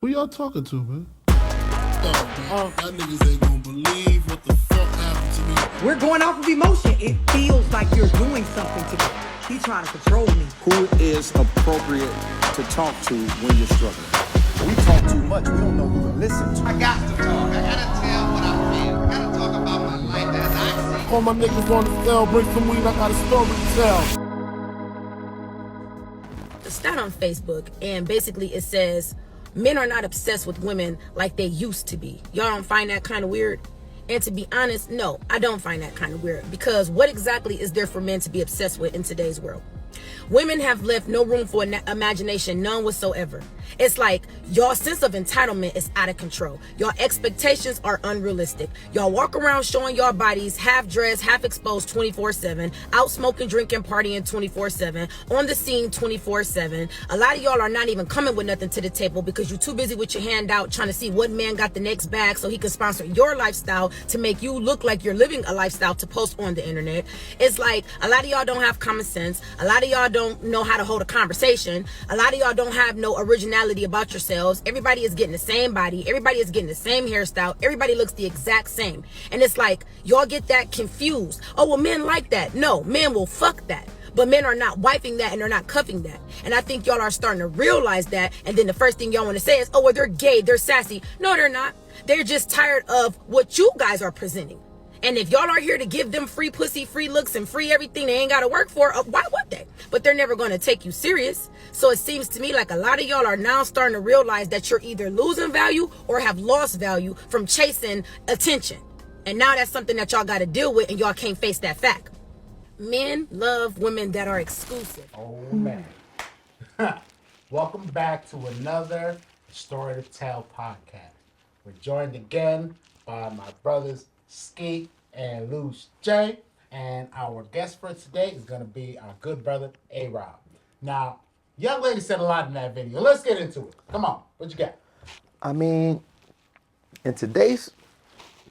Who y'all talking to, man? Y'all niggas ain't gonna believe what the fuck happened to me. We're going off of emotion. It feels like you're doing something to me. He's trying to control me. Who is appropriate to talk to when you're struggling? We talk too much. We don't know who to listen to. I got to talk. I gotta tell what I feel. I gotta talk about my life as I see it. All my niggas on the cell, bring some weed, I got a story to tell. A stat on Facebook, and basically it says men are not obsessed with women like they used to be. Y'all don't find that kind of weird? And to be honest, no, I don't find that kind of weird, because what exactly is there for men to be obsessed with in today's world? Women have left no room for imagination, none whatsoever. It's like y'all sense of entitlement is out of control. Y'all expectations are unrealistic. Y'all walk around showing y'all bodies half dressed, half exposed 24/7, out smoking, drinking, partying 24/7, on the scene 24/7. A lot of y'all are not even coming with nothing to the table because you're too busy with your hand out trying to see what man got the next bag so he can sponsor your lifestyle to make you look like you're living a lifestyle to post on the internet. It's like a lot of y'all don't have common sense. A lot of y'all don't know how to hold a conversation. A lot of y'all don't have no originality about yourselves. Everybody is getting the same body. Everybody is getting the same hairstyle. Everybody looks the exact same. And it's like y'all get that confused. Oh, well, men like that. No, men will fuck that. But men are not wiping that and they're not cuffing that. And I think y'all are starting to realize that. And then the first thing y'all want to say is, oh, well, they're gay, they're sassy. No, they're not. They're just tired of what you guys are presenting. And if y'all are here to give them free pussy, free looks, and free everything they ain't got to work for, why would they? But they're never going to take you serious. So it seems to me like a lot of y'all are now starting to realize that you're either losing value or have lost value from chasing attention. And now that's something that y'all got to deal with, and y'all can't face that fact. Men love women that are exclusive. Oh, man. Welcome back to another Story to Tell podcast. We're joined again by my brothers Skeet and Luce J. And our guest for today is going to be our good brother, A-Rob. Now, young lady said a lot in that video. Let's get into it. Come on. What you got? I mean, in today's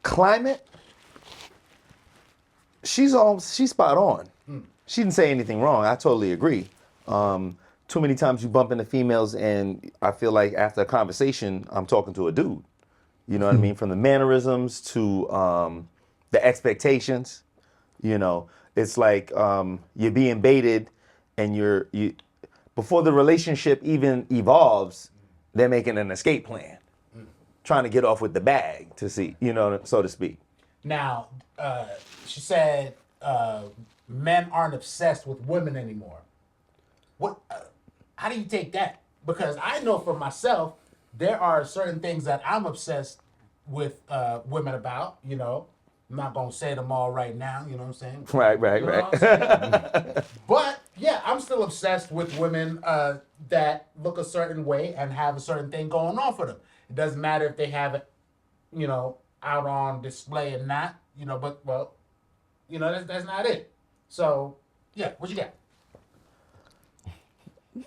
climate, she's spot on. She didn't say anything wrong. I totally agree. Too many times you bump into females and I feel like after a conversation, I'm talking to a dude. You know what I mean? From the mannerisms to the expectations, you know, it's like you're being baited, and you before the relationship even evolves, they're making an escape plan, trying to get off with the bag to see, you know, so to speak. Now, she said men aren't obsessed with women anymore. What? How do you take that? Because I know for myself, there are certain things that I'm obsessed with women about, you know. I'm not going to say them all right now, you know what I'm saying? Right. You know what I'm saying? But, yeah, I'm still obsessed with women that look a certain way and have a certain thing going on for them. It doesn't matter if they have it, you know, out on display or not, you know, but, well, you know, that's not it. So, yeah, what you got?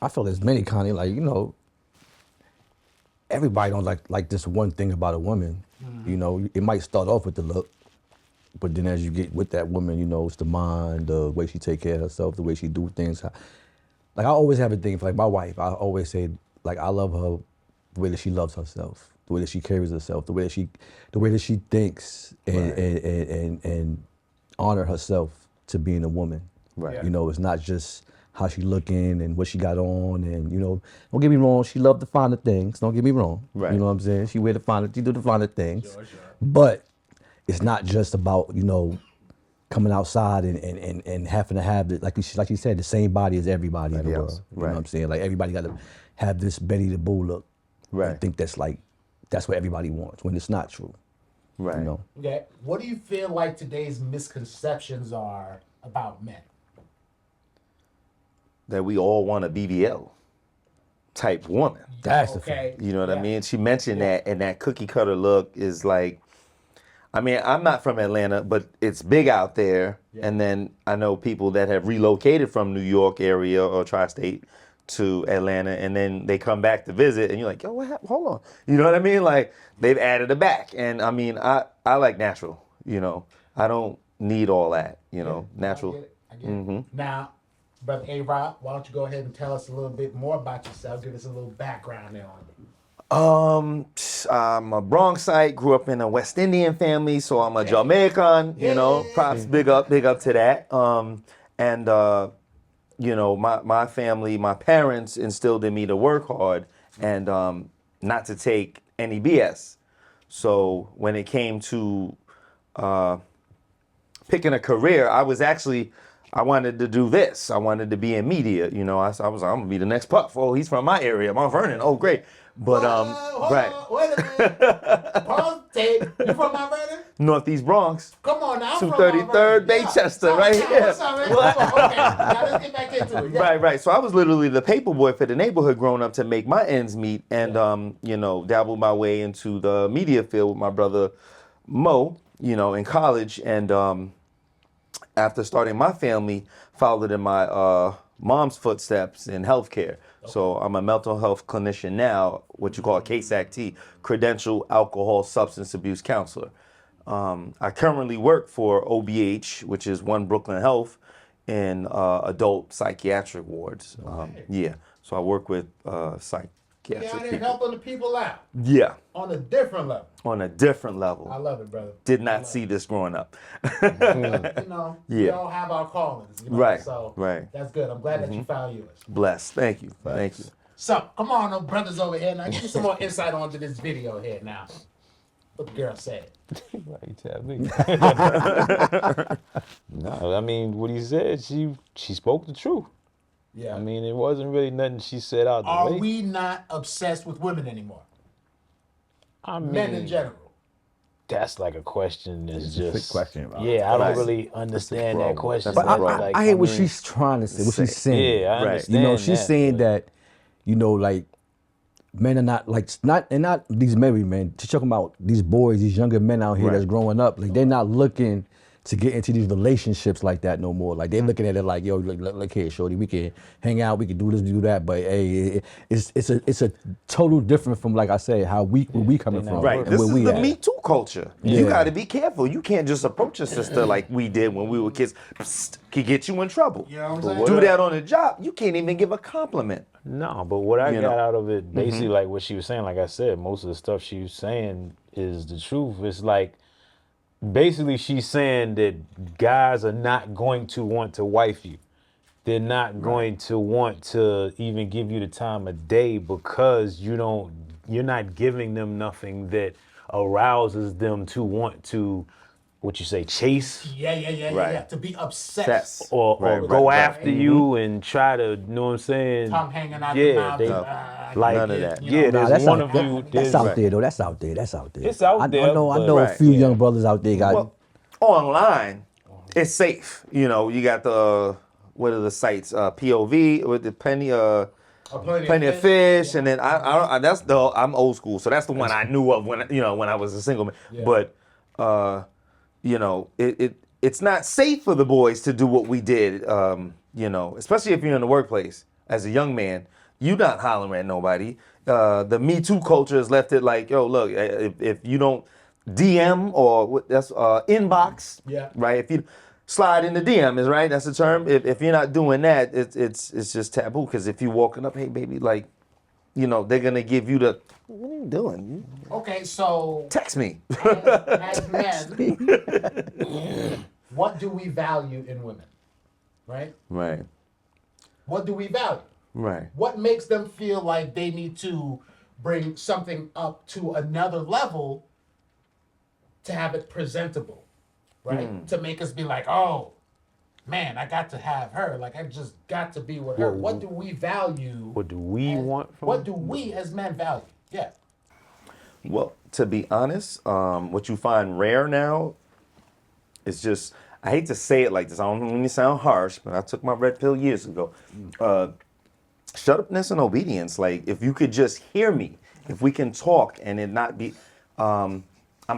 I feel there's many, Connie, like, you know, everybody don't like this one thing about a woman. Mm-hmm. You know, it might start off with the look, but then as you get with that woman, you know, it's the mind, the way she take care of herself, the way she do things. Like I always have a thing for like my wife. I always say like I love her the way that she loves herself, the way that she carries herself, the way that she thinks and honor herself to being a woman. Right. You know, it's not just how she looking and what she got on, and you know, don't get me wrong, she loved the finer things. Don't get me wrong. Right. You know what I'm saying? She do the finer things. Sure. But it's not just about, you know, coming outside and having to have the, like you said, the same body as everybody in the world. You know what I'm saying? Like everybody got to have this Betty the Boo look. Right. I think that's what everybody wants when it's not true. Right. You know? Okay. What do you feel like today's misconceptions are about men? That we all want a BBL type woman. That's the Okay. thing. You know what I mean? She mentioned that, and that cookie cutter look is like, I mean, I'm not from Atlanta, but it's big out there. Yeah. And then I know people that have relocated from New York area or tri-state to Atlanta, and then they come back to visit, and you're like, yo, what happened? Hold on. You know what I mean? Like, they've added it back. And I mean, I like natural, you know. I don't need all that, you know, natural. I get it. Now, Brother A-Rob, why don't you go ahead and tell us a little bit more about yourself, give us a little background there on you. I'm a Bronxite, grew up in a West Indian family, so I'm a Jamaican, you know, props, big up to that. And you know, my family, my parents instilled in me to work hard and not to take any BS. So when it came to picking a career, I wanted to do this. I wanted to be in media. You know, I was like, I'm gonna be the next Puff. Oh, he's from my area, Mount Vernon. Oh, great. But right. Wait a minute. Pause, tape. You from Mount Vernon? Northeast Bronx. Come on now. I'm from 233rd Mount Vernon. Baychester, Yeah. right here. What's up, man? Okay, now let's get back into it. Yeah. Right. So I was literally the paper boy for the neighborhood growing up to make my ends meet and, you know, dabbled my way into the media field with my brother Mo, you know, in college. And after starting my family, followed in my mom's footsteps in healthcare. So I'm a mental health clinician now, what you call a CASACT, Credential Alcohol Substance Abuse Counselor. I currently work for OBH, which is One Brooklyn Health, in adult psychiatric wards. Yeah, so I work with psychiatric You out there people. helping the people out Yeah, on a different level. on a different level. I love it, brother. Did not see this growing up. You know, we Yeah. all have our callings. You know? Right, So right. that's good. I'm glad that you found yours. Blessed. Thank you. Thank you. So, come on, no brothers over here. Now, give me some more insight onto this video here now. What the girl said. Why you tell me? No, I mean, what he said, she spoke the truth. Yeah. I mean, it wasn't really nothing she said out the Are way. we not obsessed with women anymore? I mean, Men in general. that's like a question that's It's a trick just... question, bro. Yeah, I don't Right. really understand that problem. question. That's But the problem. I hear what mean, she's trying to say, what she's saying. Yeah, I Right. understand You know, she's that, saying but- that, you know, like men are not like not these married men. She's talking about these boys, these younger men out here Right. that's growing up. Like they're not looking to get into these relationships like that no more. Like they're looking at it like, yo, look here, shorty, we can hang out, we can do this, do that. But hey, it's a total different from, like I said, how we coming from, Right. and This where is we the at. Me Too culture. You Yeah. got to be careful. You can't just approach a sister like we did when we were kids. Psst, could get you in trouble. You know what I'm saying? Do that on the job. You can't even give a compliment. No, but what I You got know. out of it, basically, like what she was saying, like I said, most of the stuff she was saying is the truth. It's like, basically, she's saying that guys are not going to want to wife you. They're not going to want to even give you the time of day because you're not giving them nothing that arouses them to want to, what you say, chase Yeah. To be obsessed. That's or Right, go right. after you and try to, you know what I'm saying? Tongue hanging out your Yeah, mouth. they, None of that. Yeah, Nah, there's one out, of you. That's there's- out there though. That's out there. That's out there. It's out I there, know but- a Right. few young brothers out there got. Well, online, it's safe. You know, you got what are the sites? POV with the Plenty of Fish, and then I'm old school, so that's the one I knew of when I was a single man. Yeah. But you know, it's not safe for the boys to do what we did. You know, especially if you're in the workplace as a young man, you not hollering at nobody. The Me Too culture has left it like, yo, look, if you don't DM or that's inbox, Yeah. right? If you slide in the DM is right, that's the term. If you're not doing that, it's just taboo. Because if you walking up, hey baby, like, you know, they're gonna give you the, what are you doing? Okay, so Text me. as men, what do we value in women? Right? Right, What do we value? right. What makes them feel like they need to bring something up to another level to have it presentable, right? To make us be like, oh, man, I got to have her. Like, I just got to be with her. What do we value? What do we want from What do we as men value? Yeah. Well, to be honest, what you find rare now is just, I hate to say it like this, I don't mean to sound harsh, but I took my red pill years ago. Shut upness and obedience. Like, if you could just hear me, if we can talk and it not be, I'm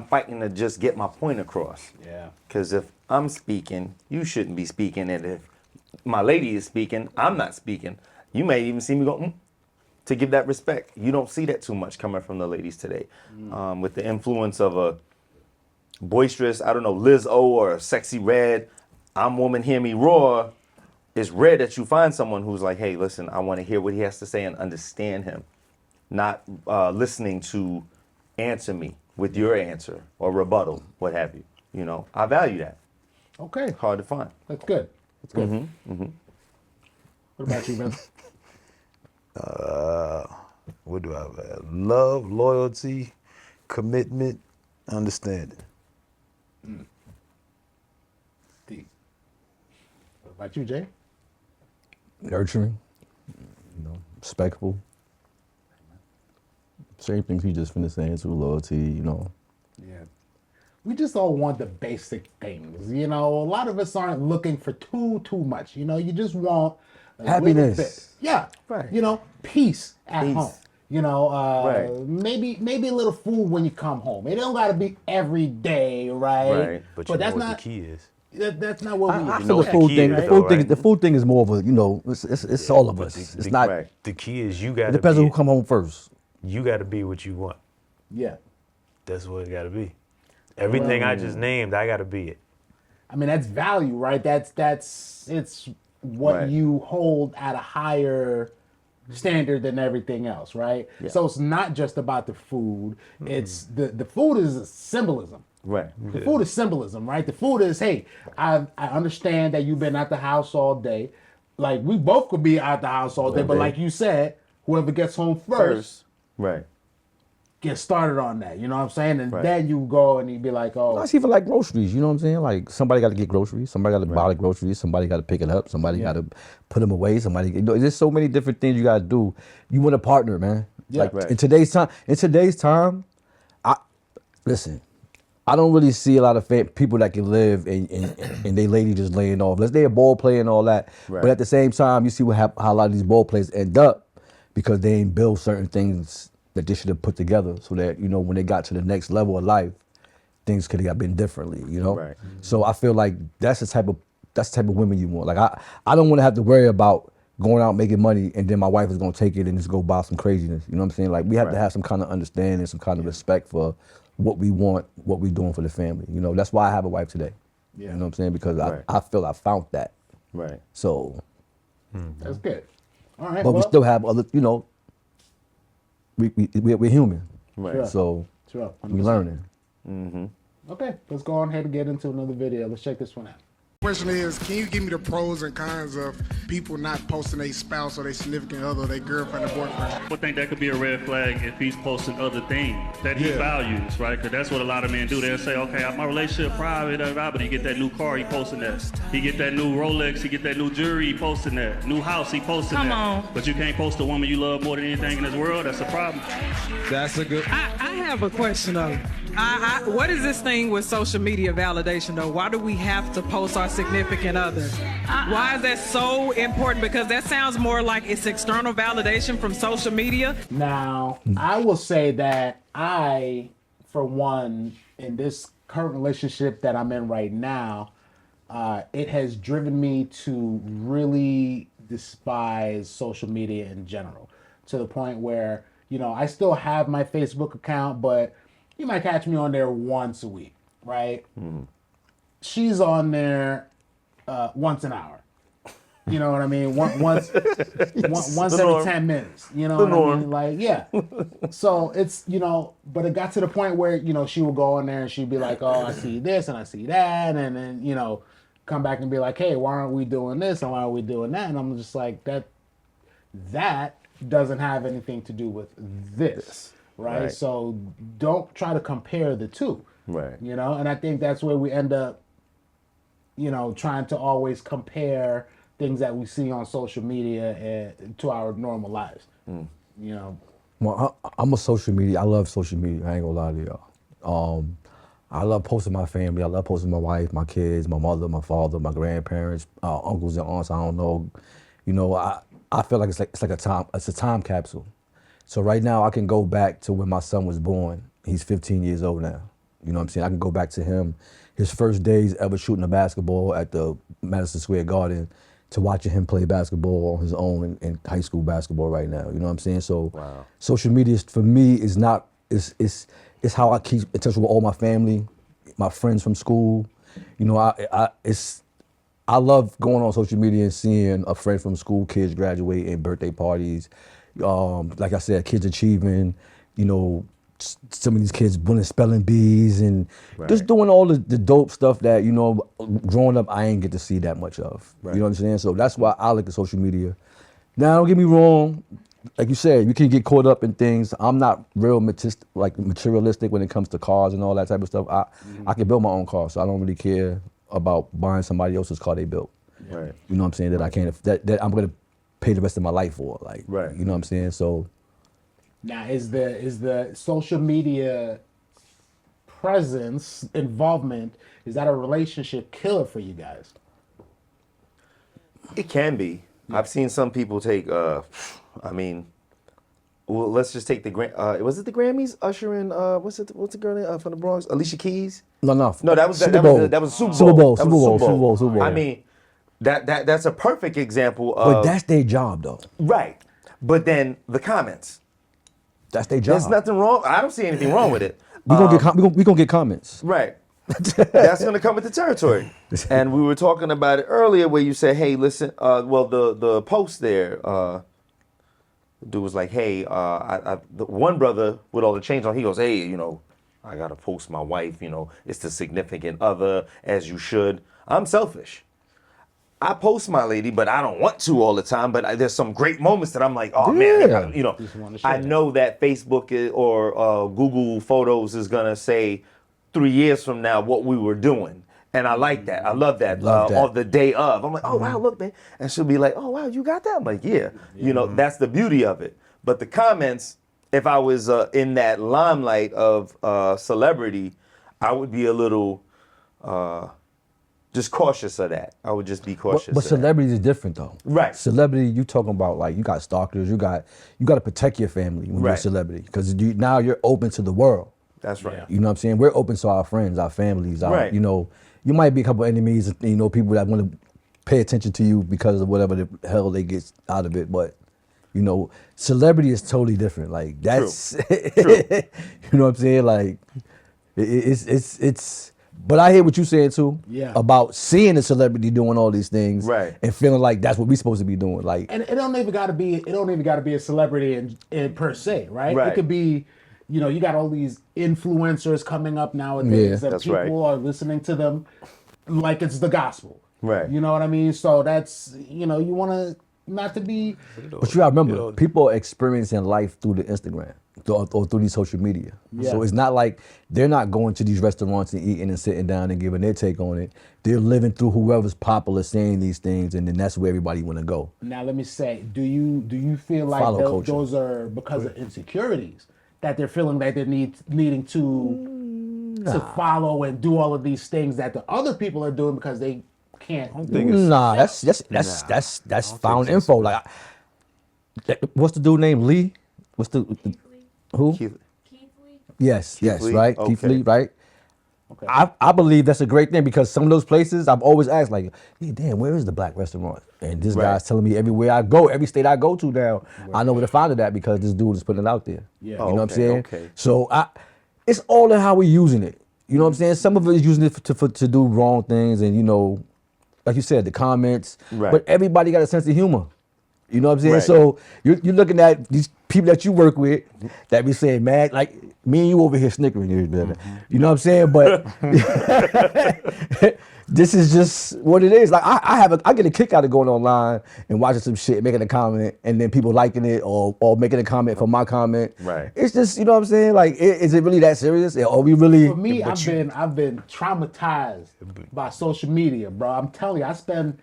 fighting to just get my point across. Yeah. Because if I'm speaking, you shouldn't be speaking. And if my lady is speaking, I'm not speaking. You may even see me go, to give that respect. You don't see that too much coming from the ladies today. With the influence of a boisterous, I don't know, Liz O or a Sexy Red, I'm Woman Hear Me Roar, it's rare that you find someone who's like, hey, listen, I want to hear what he has to say and understand him. not listening to answer me with your answer or rebuttal, what have you. You know, I value that. Okay, Hard to find. that's good. That's good. What about you, Vince? What do I have? Love, loyalty, commitment, understanding. Deep. What about you, Jay? Nurturing, respectful. Same things he just finished saying, to loyalty, Yeah. We just all want the basic things. A lot of us aren't looking for too much. You just want a Happiness. little bit. Yeah. Right. Peace at Peace. home. Right. Maybe a little food when you come home. It don't gotta be every day, right? Right. But you that's know not what the key is. that's not what we I do. feel the the food key thing. is The though, food thing. right? The food thing is more of a, it's all of but us. the- It's the- not. Right. The key is you It gotta depends on be, who come home first. you gotta be what you want. Yeah. That's what it gotta be. Everything I just named, I gotta be it. I mean, that's value, right? It's what Right. you hold at a higher standard than everything else, right? Yeah. So it's not just about the food. It's the food is a symbolism. Right. The food is symbolism, right? The food is, hey, I understand that you've been at the house all day. Like we both could be at the house all day, but like you said, whoever gets home first Right. gets started on that. You know what I'm saying? And Right. then you go and you be like, oh, It's even like groceries. You know what I'm saying? Like somebody got to get groceries. Somebody got to buy the groceries. Somebody got to pick it up. Somebody got to put them away. Somebody, there's so many different things you got to do. You want a partner, man. Yeah. Like Right. in today's time, listen. I don't really see a lot of people that can live and they lady just laying off. Unless they a ball player and all that. Right. But at the same time, you see how a lot of these ball players end up because they ain't build certain things that they should have put together so that, when they got to the next level of life, things could have been differently, Right. So I feel like that's the type of women you want. Like I don't want to have to worry about going out making money and then my wife is gonna take it and just go buy some craziness. You know what I'm saying? Like we have to Right. have some kind of understanding, some kind of respect for what we want, what we're doing for the family. That's why I have a wife today. Yeah. You know what I'm saying? Because Right. I feel I found that. Right. So, that's good. All right. but we well, still have other, we're human. Right. Sure. So Sure. we learning. Okay, let's go on ahead and get into another video. Let's check this one out. Question is, can you give me the pros and cons of people not posting their spouse or their significant other, their girlfriend or boyfriend? I think that could be a red flag if he's posting other things that he Yeah. values, right? Because that's what a lot of men do. They'll say, okay, my relationship private, but he get that new car, he posting that. He get that new Rolex, he get that new jewelry, he posting that. New house, he posting Come that. on. But you can't post a woman you love more than anything in this world. That's a problem. That's a good. I have a question though. What is this thing with social media validation though? Why do we have to post our significant other? Why is that so important? Because that sounds more like it's external validation from social media. Now, I will say that I, for one, in this current relationship that I'm in right now, it has driven me to really despise social media in general, to the point where, I still have my Facebook account, but you might catch me on there once a week, right? She's on there once an hour. You know what I mean? Once every 10 minutes. You know what I mean? Like, yeah. So it's, but it got to the point where, she would go on there and she'd be like, oh, I see this and I see that. And then, come back and be like, hey, why aren't we doing this and why aren't we doing that? And I'm just like, that doesn't have anything to do with this. Right? Right. So don't try to compare the two. Right. And I think that's where we end up, trying to always compare things that we see on social media to our normal lives. Well, I'm a social media. I love social media. I ain't gonna lie to y'all. I love posting my family. I love posting my wife, my kids, my mother, my father, my grandparents, uncles and aunts. I don't know. I feel like it's a time capsule. So right now I can go back to when my son was born. He's 15 years old now. You know what I'm saying? I can go back to him, his first days ever shooting a basketball at the Madison Square Garden, to watching him play basketball on his own in high school basketball right now. You know what I'm saying? So social media for me is not, it's how I keep in touch with all my family, my friends from school. I love going on social media and seeing a friend from school, kids graduating, birthday parties, Like I said, kids achieving, you know, some of these kids winning spelling bees and just doing all the dope stuff that, you know, growing up, I ain't get to see that much of. You know what I'm saying? So that's why I look at social media. Now, don't get me wrong. Like you said, you can get caught up in things. I'm not real materialistic when it comes to cars and all that type of stuff. I can build my own car, so I don't really care about buying somebody else's car they built. Right. You know what I'm saying? That I can't, that I'm gonna pay the rest of my life for. Like, you know what I'm saying? So. Now, is the social media presence, involvement, is that a relationship killer for you guys? It can be. I've seen some people take, well, let's just take was it the Grammys? Usher and, what's the girl name from the Bronx? Alicia Keys? No, that was Super Bowl. That was Super Bowl. Super Bowl. I mean, that's a perfect example of. But that's their job, though. Right. But then the comments. That's their job. There's nothing wrong. I don't see anything wrong with it. We gonna get comments. Right. That's gonna come with the territory. And we were talking about it earlier, where you said, "Hey, listen." The post there, the dude was like, "Hey, the one brother with all the chains on, he goes, hey, you know, I gotta post my wife. You know, it's the significant other, as you should. I'm selfish. I post my lady, but I don't want to all the time. But there's some great moments that I'm like, oh man, you know, I know that Facebook or Google Photos is gonna say 3 years from now what we were doing, and I like that. I love that. On the day of, I'm like, oh wow, look, man, and she'll be like, oh wow, you got that? I'm like, yeah. You know, that's the beauty of it. But the comments, if I was in that limelight of celebrity, I would be a little. Just cautious of that. I would just be cautious. But celebrity is different though. Right. Celebrity, you talking about like you got stalkers, you got to protect your family when you're a celebrity because now you're open to the world. That's right. You know what I'm saying? We're open to our friends, our families. You know, you might be a couple enemies, you know, people that want to pay attention to you because of whatever the hell they get out of it. But you know, celebrity is totally different. Like that's True. You know what I'm saying? Like it's. But I hear what you're saying too about seeing a celebrity doing all these things and feeling like that's what we're supposed to be doing. Like, and it don't even got to be a celebrity in per se, right? It could be, you know, you got all these influencers coming up nowadays that people are listening to them like it's the gospel, right? You know what I mean? So that's, you know, you want to not to be. But you gotta remember, people are experiencing life through the Instagram or through these social media. So it's not like they're not going to these restaurants and eating and sitting down and giving their take on it. They're living through whoever's popular saying these things, and then that's where everybody want to go. Now let me say, do you feel like those are because of insecurities that they're feeling that they're needing to follow and do all of these things that the other people are doing because they can't? That's found info. Like, what's the dude named Lee? What's the who? Keith Lee. Yes, Lee? Right. Okay. Keith Lee, right? Okay. I believe that's a great thing because some of those places I've always asked, like, hey, damn, where is the black restaurant? And this guy's telling me everywhere I go, every state I go to now, I know where to find it at because this dude is putting it out there. Yeah. You know what I'm saying? Okay. So it's all in how we're using it. You know what I'm saying? Some of it is using it to do wrong things, and you know, like you said, the comments. Right. But everybody got a sense of humor. You know what I'm saying? Right. So you're looking at these people that you work with that be saying, man, like me and you over here snickering here, you know what I'm saying? But this is just what it is. Like I get a kick out of going online and watching some shit, making a comment, and then people liking it or making a comment for my comment. Right. It's just, you know what I'm saying? Like, is it really that serious? Or we really? For me, I've been traumatized by social media, bro. I'm telling you, I spend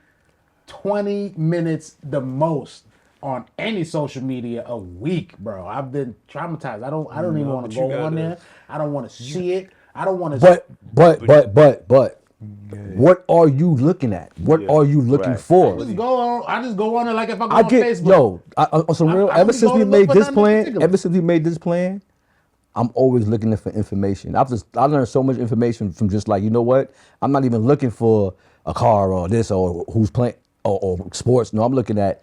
20 minutes the most on any social media a week, bro. I've been traumatized. I don't even want to go on there. I don't want to see it. I don't want to. But. What are you looking at? What are you looking for? I just go on it like if I go on Facebook. On some real. Ever since we made this plan, I'm always looking for information. I learned so much information from just like, you know what? I'm not even looking for a car or this or who's playing or sports. No, I'm looking at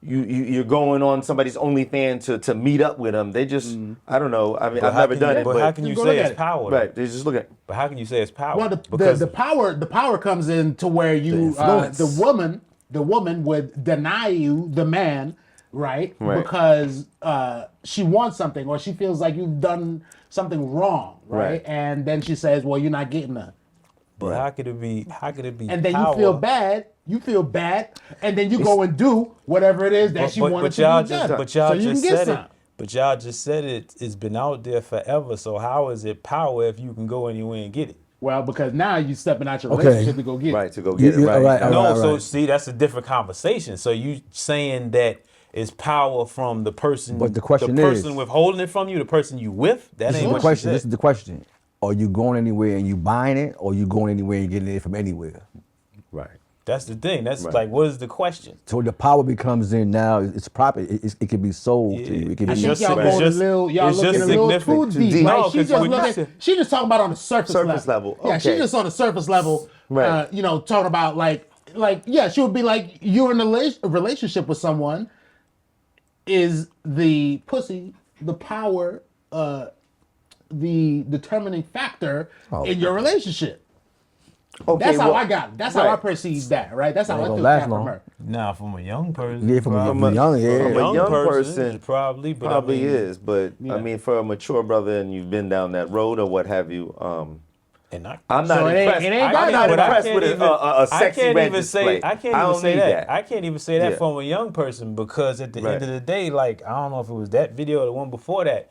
you're going on somebody's OnlyFans to meet up with them. They just, I don't know. I mean, I've never done it. But how can you say it's power? Right, they just look at. But how can you say it's power? Well, because the power comes in to where you the woman would deny you the man, right? Because she wants something or she feels like you've done something wrong, right? And then she says, "Well, you're not getting that." But how could it be? How could it be? And then power? you feel bad. You feel bad, and then you go and do whatever it is that she wanted to do. But y'all so you just can get said some. it. But y'all just said it. It's been out there forever. So how is it power if you can go anywhere and get it? Well, because now you're stepping out your relationship to go get it. Right, to go get it. Right. So see, that's a different conversation. So you saying that it's power from the person, But the question the person is, withholding it from you, the person you with. That ain't what question. you This said. is the question. Are you going anywhere and you buying it, or you going anywhere and getting it from anywhere? Right. That's the thing. That's like, what is the question? So the power becomes in now. It's proper. It can be sold to you. It can I be think y'all going a little, y'all looking a little too deep. Right? She just talking about on the surface level. Yeah, she's just on the surface level. Right. Talking about like she would be like, you're in a relationship with someone. Is the pussy the power, the determining factor in your relationship? Okay, that's how I got it. That's how I perceived that, right? That's how I took that from her. Nah, from a young person. Yeah, from a young person, probably. But probably I mean, is. But I mean, for a mature brother, and you've been down that road or what have you, and I'm not impressed. I'm not impressed with a sexy red display. I can't even say that. I can't even say that Yeah. from a young person because at the end of the day, like I don't know if it was that video or the one before that.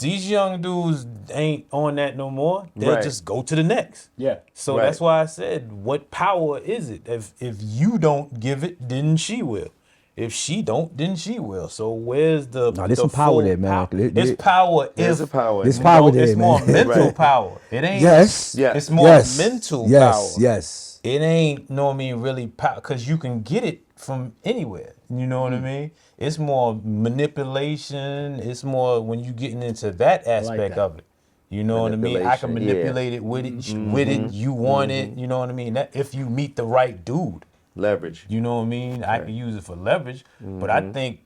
These young dudes ain't on that no more. They'll just go to the next. Yeah. So that's why I said, what power is it? If you don't give it, then she will. If she don't, then she will. So where's the there's some power there, man. It's power. There's a power. There's power there, It's man. more mental power. It ain't. Yes. It's more mental power. Yes. It ain't, really power because you can get it from anywhere. You know what I mean? It's more manipulation. It's more when you getting into that aspect of it. You know what I mean? I can manipulate it with it. With it, you want it. You know what I mean? That if you meet the right dude. Leverage. You know what I mean? I can use it for leverage. But I think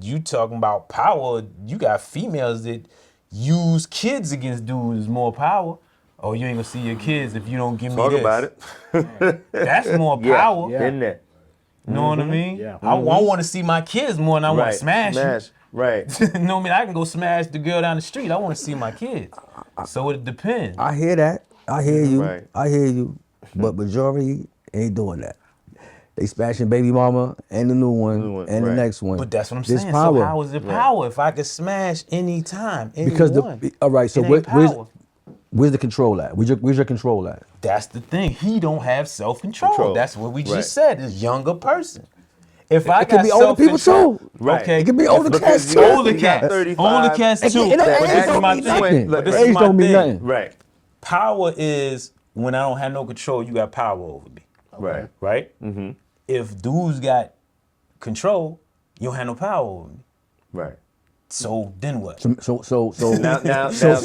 you talking about power, you got females that use kids against dudes more power. Oh, you ain't gonna see your kids if you don't give me this. Talk about it. That's more power. Isn't it? You know what I mean? Yeah. I want to see my kids more than I want to smash you. Right. You know what I mean? I can go smash the girl down the street. I want to see my kids. So it depends. I hear that. I hear you. Right. I hear you. But majority ain't doing that. They smashing baby mama and the new one and the next one. But that's what I'm There's saying. power. So how is it power if I could smash anytime, anyone? Because all right. So where's the control at? Where's your control at? That's the thing. He don't have self-control. That's what we just said. Is younger person. If I It could be older people too. Okay. It could be older cats too. Older cats. Older cats too. Age don't mean nothing. Right. Power is when I don't have no control, you got power over me. Right. Right? Mm-hmm. If dudes got control, you don't have no power over me. Right. So then what? So now that's your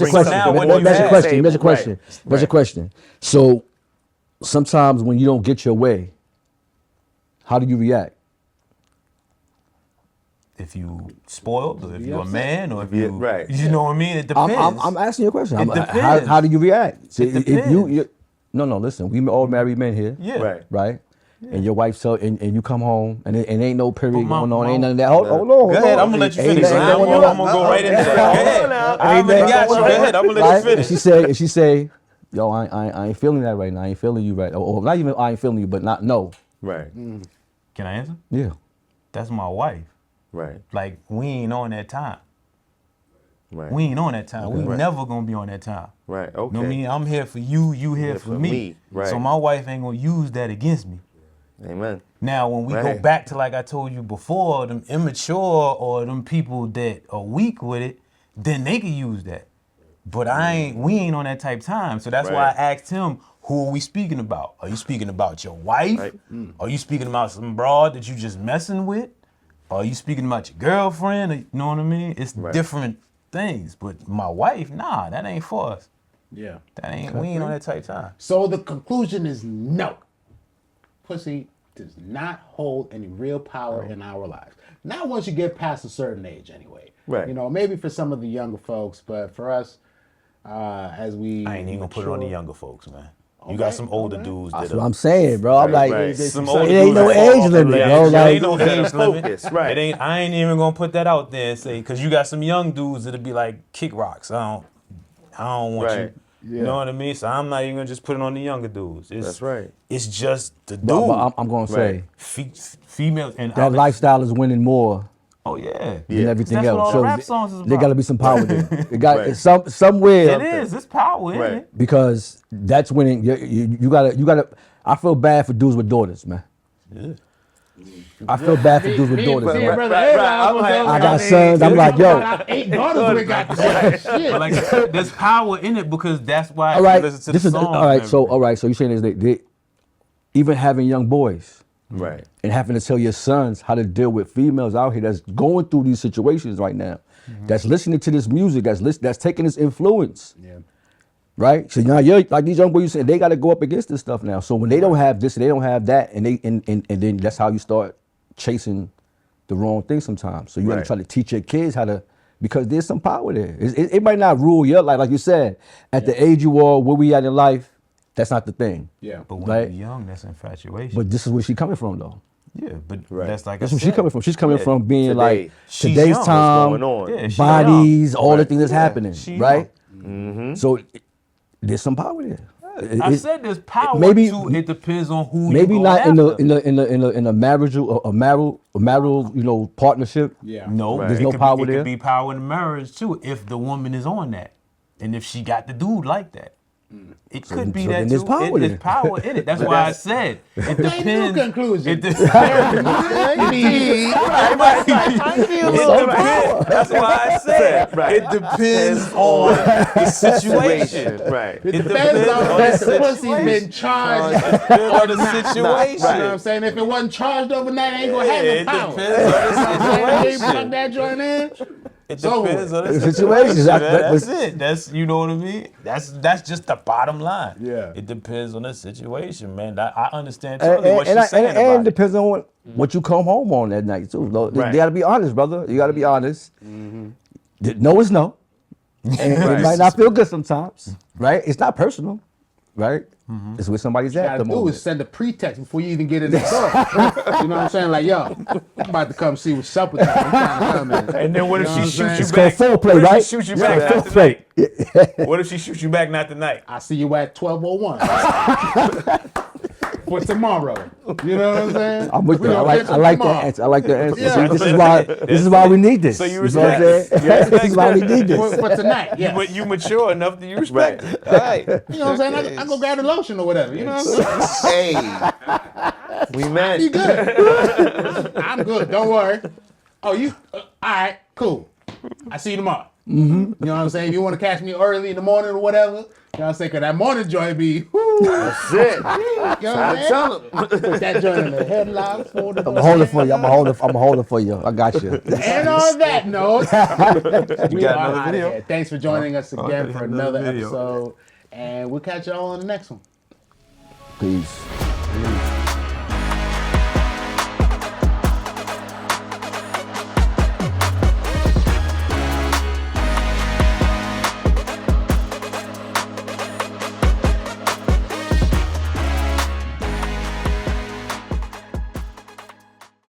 question. now what do you That's your have? question. That's your question. That's your question. So sometimes when you don't get your way, how do you react? If you spoiled, or if you're a man, or if Yeah, you, right. you know what I mean? It depends. I'm asking you a question. It depends. How do you react? See, It if depends. no, listen. We all married men here. Yeah. Right. And your wife tell, and you come home, and ain't no period But going on, ain't none of that. Hold on. Go ahead, I'm gonna let you finish. I'm gonna go right into that. Go ahead. I already got you. Go ahead, I'm gonna let you finish. And she say, yo, I ain't feeling that right now. I ain't feeling you right. Or not even I ain't feeling you, but not no. Right. Can I answer? Yeah. That's my wife. Right. Like, we ain't on that time. Right. We ain't on that time. We never gonna be on that time. Right. Okay. You know what I mean? I'm here for you, you here for me. Right. So my wife ain't gonna use that against me. Amen. Now, when we go back to, like I told you before, them immature or them people that are weak with it, then they can use that. But we ain't on that type of time. So that's why I asked him, who are we speaking about? Are you speaking about your wife? Right. Are you speaking about some broad that you just messing with? Are you speaking about your girlfriend? You know what I mean? It's different things. But my wife, nah, that ain't for us. Yeah. We ain't on that type of time. So the conclusion is no. Pussy does not hold any real power in our lives. Not once you get past a certain age, anyway. Right. You know, maybe for some of the younger folks, but for us, as we I ain't even gonna put it on the younger folks, man. You Okay, got some older okay. dudes That's that what I'm saying, bro. I'm like, right. Some it older ain't dudes no that fall age off the limit, ledge. bro. There Like, ain't no age limit. Focus, right. It ain't. I ain't even gonna put that out there and say because you got some young dudes that'll be like kick rocks. I don't want Right. you. You know what I mean? So I'm not even gonna just put it on the younger dudes. That's right. It's just the dude. but I'm gonna say Females and that lifestyle is winning more Oh yeah. than everything That's else. what all So the rap songs is there about. got to be some power there. It got Right. somewhere. It is. It's power in Right. it. Because that's winning. You gotta. I feel bad for dudes with daughters, man. Yeah. I feel bad for dudes with daughters. Me and man. brother right, Ed, right. I'm like, I got sons. I'm like, yo. got 8 daughters we got shit. But like I said, there's power in it because that's why All right. you listen to This the is songs. all right. and So everything. all right. So you're saying is they even having young boys Right. and having to tell your sons how to deal with females out here that's going through these situations right now, that's listening to this music, that's taking this influence. Yeah. Right? So now you're like these young boys, you saying they got to go up against this stuff now. So when they don't have this, they don't have that, and then that's how you start chasing the wrong thing sometimes. So you got to Right. try to teach your kids how to, because there's some power there. It might not rule your life, like you said, at the age you are, where we at in life, that's not the thing. Yeah. But when Right. you're young, that's infatuation. But this is where she coming from, though. yeah, but Right. that's like That's I where said. she's coming from. She's coming Yeah. from being Today. like She's today's young. What's time, going on? Yeah, she bodies, young. all the Right. things that's Yeah, happening, she right? young. So there's some power there. I said there's power maybe- to it. Depends on who. Maybe you not going in after. a marital partnership. Yeah. No, Right. There's it no could power be, it there. could be power in the marriage too if the woman is on that, and if she got the dude like that. It could be so that then there's too. power there. There's power in it. That's why I said it depends. New conclusion. It depends. That's why I said Right. it depends on the situation. Right. It It depends on if the pussy's situation. been charged. It depends on the Right. situation. You know what I'm saying? If it wasn't charged overnight, I ain't gonna have It no power. depends on the They plug situation. that joint in. It So depends on The the situation. situation. That's That- it. That's you know what I mean. That's just the bottom line. Yeah. It depends on the situation, man. I understand And, totally what she's saying and about it. depends on what you come home on that night too. You Right. gotta be honest, brother. You gotta be honest. No is no. And it might not feel good sometimes, right? It's not personal, right? It's where somebody's at All the you gotta do moment. is send a pretext before you even get in the door. You know what I'm saying? Like, yo, I'm about to come see what's supper time. I'm trying to come in. And then what if You know she what I'm shoots saying? you It's called back? foreplay, What if right? she shoots you Yeah, back not foreplay. tonight? What if she shoots you back not tonight? I see you at 12:01 for tomorrow. You know what I'm saying? I'm with We you. gonna I catch like them that tomorrow. answer. I like that answer. Yeah. See, this is why we need this. So you know what I'm respect saying? it. This is why we need For, this. for tonight, yeah. You mature enough that you respect it. All right. You know what I'm saying? I go grab the lotion or whatever. You know what I'm saying? Hey. We met. You good? I'm good. Don't worry. Oh, you? All right. Cool. I see you tomorrow. You know what I'm saying? If you want to catch me early in the morning or whatever, you know what I'm saying? Cause that morning joint be. Whoo, That's it. you know what I'm I saying? tell him. Put that joint in the headlock. I'm holding for you. I'm holding for you. I got you. And on that note, we got are another out of video? here. Thanks for joining us again for another another video. episode, and we'll catch y'all on the next one. Peace.